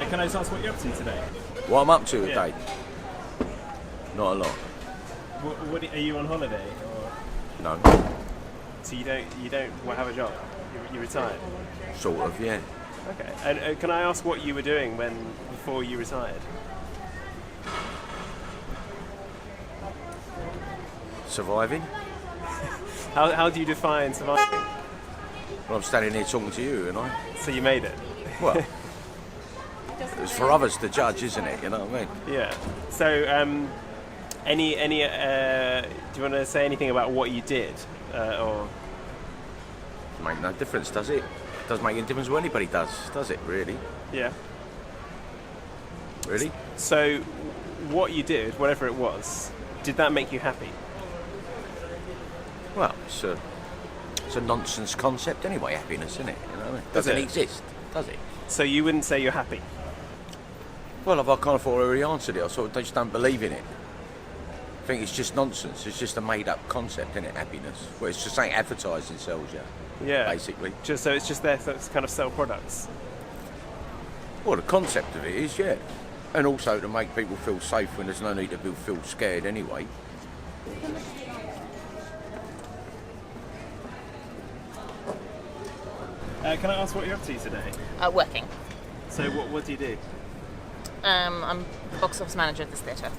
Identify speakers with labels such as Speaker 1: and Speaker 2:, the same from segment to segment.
Speaker 1: Can I just ask what you're up to today?
Speaker 2: What I'm up to today? Not a lot.
Speaker 1: What are you on holiday? Or?
Speaker 2: No.
Speaker 1: So you don't have a job? You retired?
Speaker 2: Sort of, yeah.
Speaker 1: Okay. And can I ask what you were doing before you retired?
Speaker 2: Surviving?
Speaker 1: How do you define surviving?
Speaker 2: Well, I'm standing here talking to you, and I.
Speaker 1: So you made it?
Speaker 2: Well, it's for others to judge, isn't it? You know what I mean?
Speaker 1: Yeah. So, do you want to say anything about what you did, or?
Speaker 2: Make no difference, does it? Doesn't make any difference what anybody does it? Really?
Speaker 1: Yeah.
Speaker 2: Really?
Speaker 1: So, what you did, whatever it was, did that make you happy?
Speaker 2: Well, it's a nonsense concept anyway. Happiness, isn't it? You know what I mean? Doesn't exist, does it?
Speaker 1: So you wouldn't say you're happy?
Speaker 2: Well, I kind of already answered it. I sort of just don't believe in it. I think it's just nonsense. It's just a made-up concept, isn't it? Happiness. Well, it's just something advertising sells you.
Speaker 1: Yeah.
Speaker 2: Basically.
Speaker 1: So it's just there to kind of sell products.
Speaker 2: Well, the concept of it is, yeah, and also to make people feel safe when there's no need to feel scared anyway.
Speaker 1: Can I ask what you're up to today?
Speaker 3: Working.
Speaker 1: So what do you do?
Speaker 3: I'm box office manager at this theatre.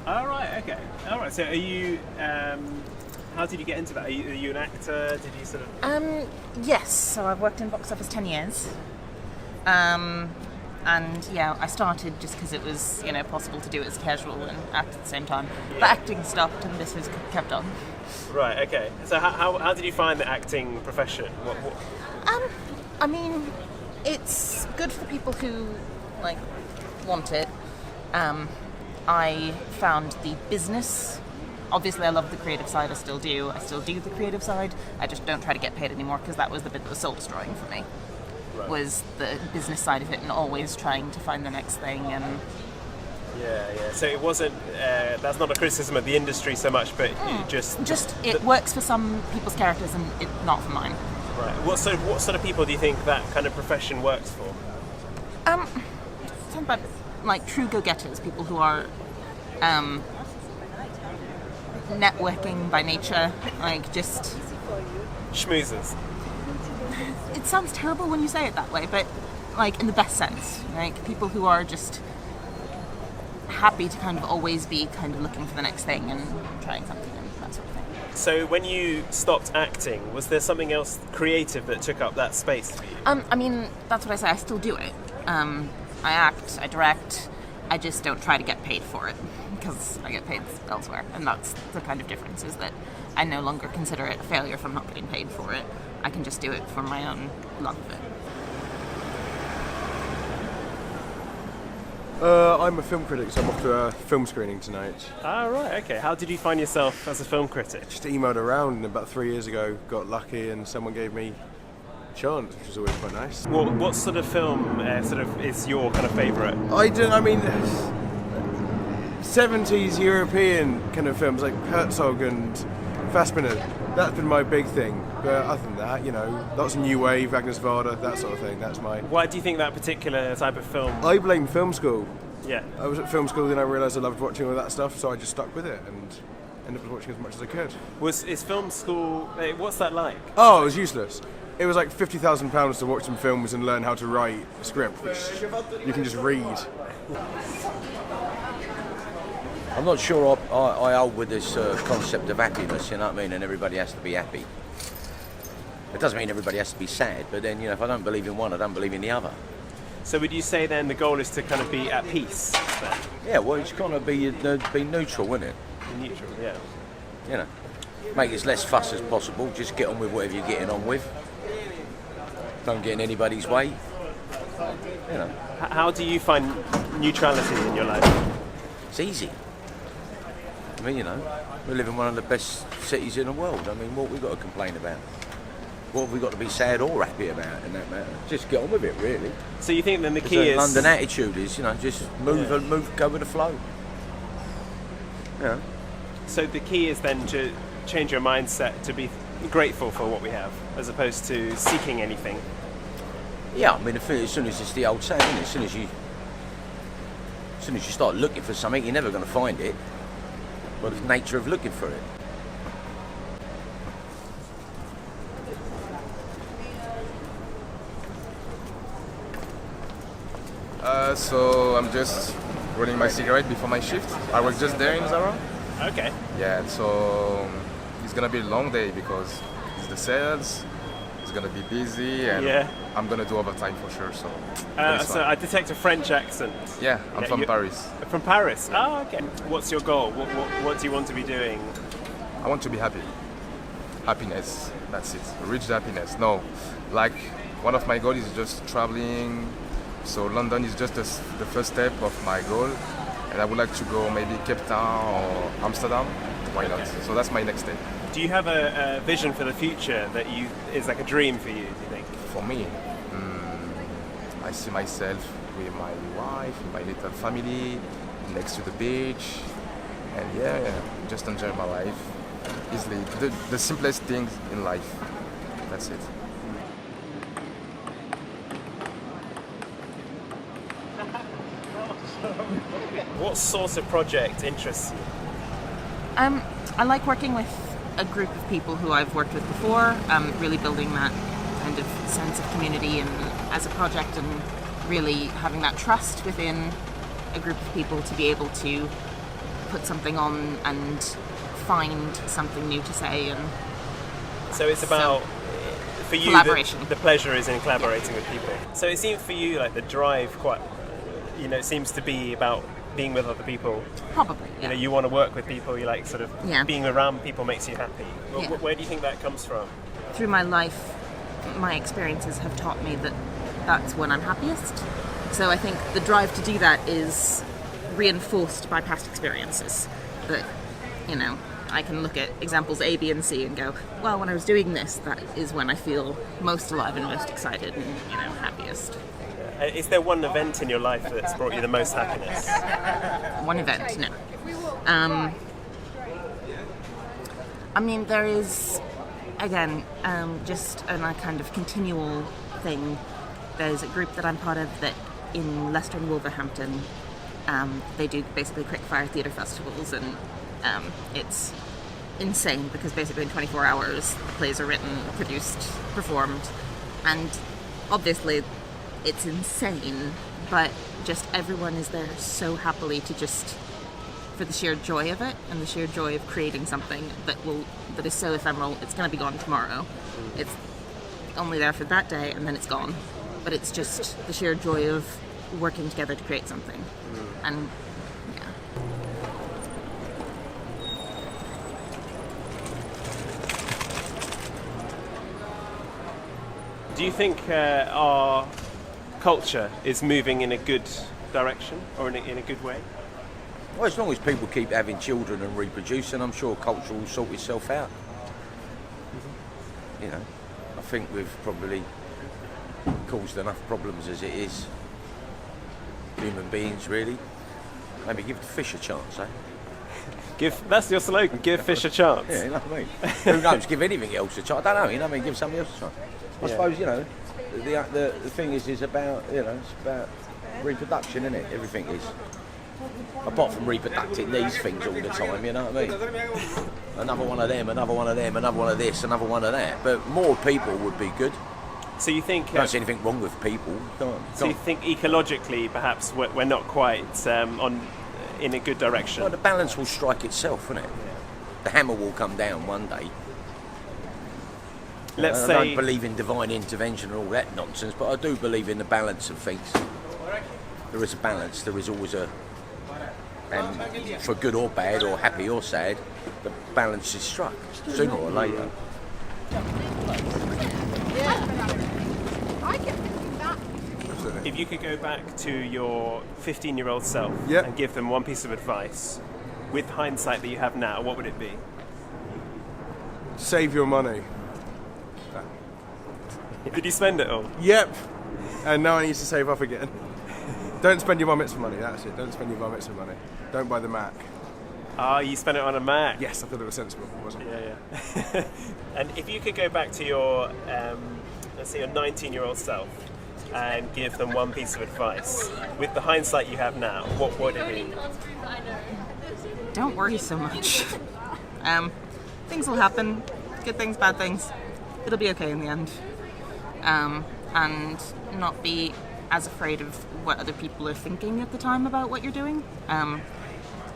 Speaker 1: All right. Okay. All right. So are you? How did you get into that? Are you an actor? Did you sort of?
Speaker 3: Yes. So I've worked in box office 10 years. And yeah, I started just because it was possible to do it as casual and act at the same time.
Speaker 1: Yeah.
Speaker 3: But acting stopped and this was kept on.
Speaker 1: Right. Okay. So how did you find the acting profession? What?
Speaker 3: I mean, it's good for people who want it. I found the business. Obviously, I love the creative side. I still do the creative side. I just don't try to get paid anymore because that was the bit that was soul destroying for me. Right. Was the business side of it and always trying to find the next thing and.
Speaker 1: Yeah. So it wasn't. That's not a criticism of the industry so much, but
Speaker 3: it works for some people's characters and not for mine.
Speaker 1: Right. What sort of people do you think that kind of profession works for?
Speaker 3: Something about true go-getters, people who are networking by nature, just
Speaker 1: schmoozers.
Speaker 3: It sounds terrible when you say it that way, but in the best sense, people who are just happy to kind of always be kind of looking for the next thing and trying something and that sort of thing.
Speaker 1: So when you stopped acting, was there something else creative that took up that space for you?
Speaker 3: I mean, that's what I say. I still do it. I act, I direct. I just don't try to get paid for it because I get paid elsewhere, and that's the kind of difference. Is that I no longer consider it a failure if I'm not getting paid for it. I can just do it for my own love of it.
Speaker 4: I'm a film critic, so I'm off to a film screening tonight.
Speaker 1: Ah, right, okay. How did you find yourself as a film critic?
Speaker 4: Just emailed around, and about 3 years ago, got lucky, and someone gave me a chance, which was always quite nice.
Speaker 1: What sort of film is your kind of favourite?
Speaker 4: 70s European kind of films like Herzog and Fassbinder. That's been my big thing. But other than that, lots of new wave, Agnes Varda, that sort of thing. That's my.
Speaker 1: Why do you think that particular type of film?
Speaker 4: I blame film school.
Speaker 1: Yeah.
Speaker 4: I was at film school, then I realised I loved watching all that stuff, so I just stuck with it and ended up watching as much as I could.
Speaker 1: Is film school? What's that like?
Speaker 4: Oh, it was useless. It was like £50,000 to watch some films and learn how to write a script, which you can just read.
Speaker 2: I'm not sure I hold with this concept of happiness, you know what I mean, and everybody has to be happy. It doesn't mean everybody has to be sad, but then, if I don't believe in one, I don't believe in the other.
Speaker 1: So would you say then the goal is to kind of be at peace then?
Speaker 2: Yeah, well, it's got to be neutral, isn't it?
Speaker 1: Neutral, yeah.
Speaker 2: Make as less fuss as possible, just get on with whatever you're getting on with. Don't get in anybody's way.
Speaker 1: How do you find neutrality in your life?
Speaker 2: It's easy. I mean, we live in one of the best cities in the world. I mean, what have we got to complain about? What have we got to be sad or happy about in that matter? Just get on with it, really.
Speaker 1: So you think then the key is...
Speaker 2: London attitude is, just move, go with the flow.
Speaker 1: So the key is then to change your mindset to be grateful for what we have, as opposed to seeking anything.
Speaker 2: Yeah, I mean, as soon as it's the old saying, isn't it? As soon as you start looking for something, you're never going to find it. But it's the nature of looking for it.
Speaker 5: So I'm just rolling my cigarette before my shift. I work just there in Zara.
Speaker 1: Okay.
Speaker 5: Yeah, so it's gonna be a long day because it's the sales. It's gonna be busy, and
Speaker 1: Yeah.
Speaker 5: I'm gonna do overtime for sure. But it's
Speaker 1: So
Speaker 5: fine.
Speaker 1: I detect a French accent.
Speaker 5: Yeah, I'm from
Speaker 1: you-
Speaker 5: Paris.
Speaker 1: From Paris. Oh, okay. What's your goal? What do you want to be doing?
Speaker 5: I want to be happy. Happiness. That's it. Reach the happiness. No, like one of my goals is just traveling. So London is just the first step of my goal, and I would like to go maybe Cape Town or Amsterdam. Why not? So that's my next step.
Speaker 1: Do you have a vision for the future that is like a dream for you? Do you think?
Speaker 5: For me, I see myself with my wife, with my little family, next to the beach, and yeah, just enjoy my life easily. The simplest things in life. That's it.
Speaker 1: What sort of project interests you?
Speaker 3: I like working with a group of people who I've worked with before, really building that kind of sense of community and as a project, and really having that trust within a group of people to be able to put something on and find something new to say. And
Speaker 1: So it's about, for you,
Speaker 3: collaboration.
Speaker 1: the pleasure is in collaborating with people. So it seems for you like the drive seems to be about being with other people.
Speaker 3: probably,
Speaker 1: You know, you want to work with people, you like sort of
Speaker 3: Yeah.
Speaker 1: being around people makes you happy.
Speaker 3: Yeah.
Speaker 1: Where do you think that comes from?
Speaker 3: through my life, my experiences have taught me that that's when I'm happiest. So I think the drive to do that is reinforced by past experiences. That, you know, I can look at examples A, B, and C and go, well, when I was doing this, that is when I feel most alive and most excited and, you know, happiest.
Speaker 1: Is there one event in your life that's brought you the most happiness?
Speaker 3: One event, no. I mean, there is, again, just a kind of continual thing. There's a group that I'm part of that in Leicester and Wolverhampton, they do basically quick-fire theatre festivals, and it's insane because basically in 24 hours plays are written, produced, performed, and obviously it's insane, but just everyone is there so happily to just for the sheer joy of it and the sheer joy of creating something that is so ephemeral. It's going to be gone tomorrow. It's only there for that day and then it's gone. But it's just the sheer joy of working together to create something. And yeah.
Speaker 1: Do you think our culture is moving in a good direction or in a good way?
Speaker 2: Well, as long as people keep having children and reproducing, I'm sure culture will sort itself out. You know, I think we've probably caused enough problems as it is. Human beings, really. Maybe give the fish a chance, eh?
Speaker 1: That's your slogan, give fish a chance.
Speaker 2: Yeah, you know what I mean? Who knows, give anything else a chance. I don't know, you know what I mean? Give somebody else a chance. I suppose, you know, the thing is about, you know, it's about reproduction, isn't it? Everything is. Apart from reproducting these things all the time, you know what I mean? Another one of them, another one of them, another one of this, another one of that. But more people would be good.
Speaker 1: So you think...
Speaker 2: I don't see anything wrong with people.
Speaker 1: So you think ecologically, perhaps, we're not quite in a good direction?
Speaker 2: Well, the balance will strike itself, won't it? The hammer will come down one day.
Speaker 1: Let's
Speaker 2: I
Speaker 1: say...
Speaker 2: don't believe in divine intervention and all that nonsense, but I do believe in the balance of things. There is a balance, there is always a... And for good or bad, or happy or sad, the balance is struck, sooner or later.
Speaker 1: If you could go back to your 15-year-old self
Speaker 4: Yep.
Speaker 1: and give them one piece of advice, with hindsight that you have now, what would it be?
Speaker 4: Save your money.
Speaker 1: Did you spend it all?
Speaker 4: Yep. And now I need to save up again. Don't spend your bar mitzvah money, that's it. Don't spend your bar mitzvah money. Don't buy the Mac.
Speaker 1: Ah, you spent it on a Mac.
Speaker 4: Yes, I thought it was sensible, wasn't it?
Speaker 1: Yeah. And if you could go back to your, let's say, your 19-year-old self and give them one piece of advice, with the hindsight you have now, what would it be?
Speaker 3: Don't worry so much. Things will happen. Good things, bad things. It'll be okay in the end. And not be as afraid of what other people are thinking at the time about what you're doing.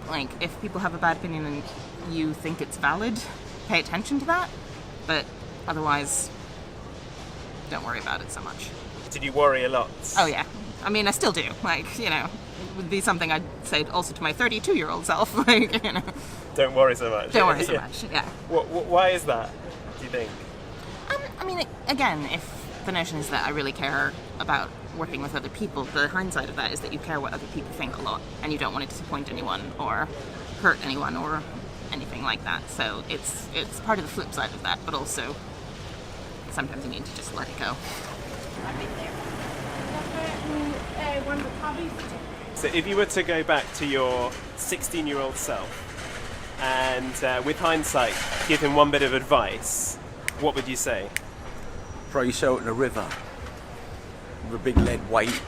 Speaker 3: Like, if people have a bad opinion and you think it's valid, pay attention to that. But otherwise, don't worry about it so much.
Speaker 1: Did you worry a lot?
Speaker 3: Oh, yeah. I mean, I still do. Like, you know, it would be something I'd say also to my 32-year-old self. Like, you know.
Speaker 1: Don't worry so much.
Speaker 3: Don't worry so much, yeah.
Speaker 1: Why is that, do you think?
Speaker 3: I mean, again, if the notion is that I really care about working with other people, the hindsight of that is that you care what other people think a lot, and you don't want to disappoint anyone or hurt anyone or anything like that. So it's part of the flip side of that, but also sometimes you need to just let it go.
Speaker 1: So if you were to go back to your 16-year-old self and with hindsight give him one bit of advice, what would you say?
Speaker 2: Throw yourself in a river with a big lead weight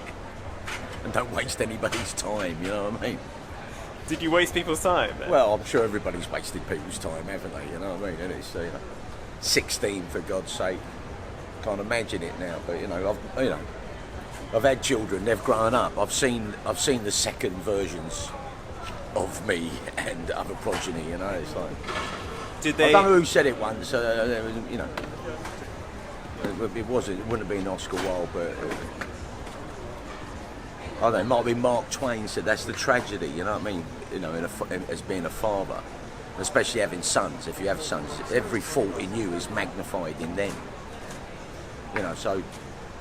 Speaker 2: and don't waste anybody's time, you know what I mean?
Speaker 1: Did you waste people's time?
Speaker 2: Well, I'm sure everybody's wasted people's time, haven't they, you know what I mean? And it's, 16 for God's sake. Can't imagine it now, but I've had children, they've grown up. I've seen the second versions of me and other progeny, you know, it's like... I don't know who said it once, you know... It wouldn't have been Oscar Wilde, but I don't know. It might have been Mark Twain said that's the tragedy. You know what I mean? You know, as being a father, especially having sons. If you have sons, every fault in you is magnified in them. You know, so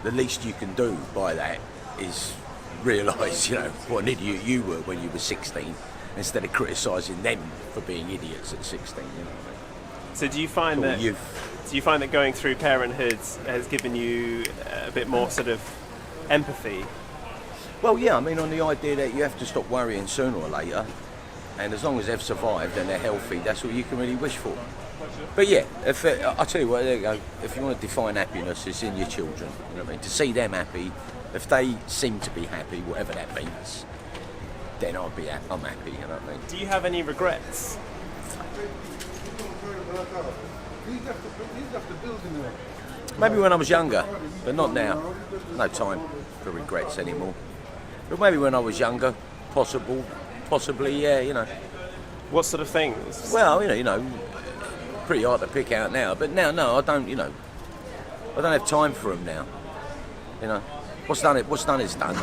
Speaker 2: the least you can do by that is realise, you know, what an idiot you were when you were 16, instead of criticising them for being idiots at 16. You know what I mean?
Speaker 1: So do you find that going through parenthood has given you a bit more sort of empathy?
Speaker 2: Well, yeah, I mean, on the idea that you have to stop worrying sooner or later, and as long as they've survived and they're healthy, that's all you can really wish for. But yeah, I'll tell you what, there you go. If you want to define happiness, it's in your children. You know what I mean? To see them happy, if they seem to be happy, whatever that means, then I'm happy. You know what I mean?
Speaker 1: Do you have any regrets?
Speaker 2: Maybe when I was younger, but not now. No time for regrets anymore. But maybe when I was younger, possibly, yeah, you know.
Speaker 1: What sort of things?
Speaker 2: Well, you know, pretty hard to pick out now. But now, no, I don't. You know, I don't have time for them now. You know, what's done is done.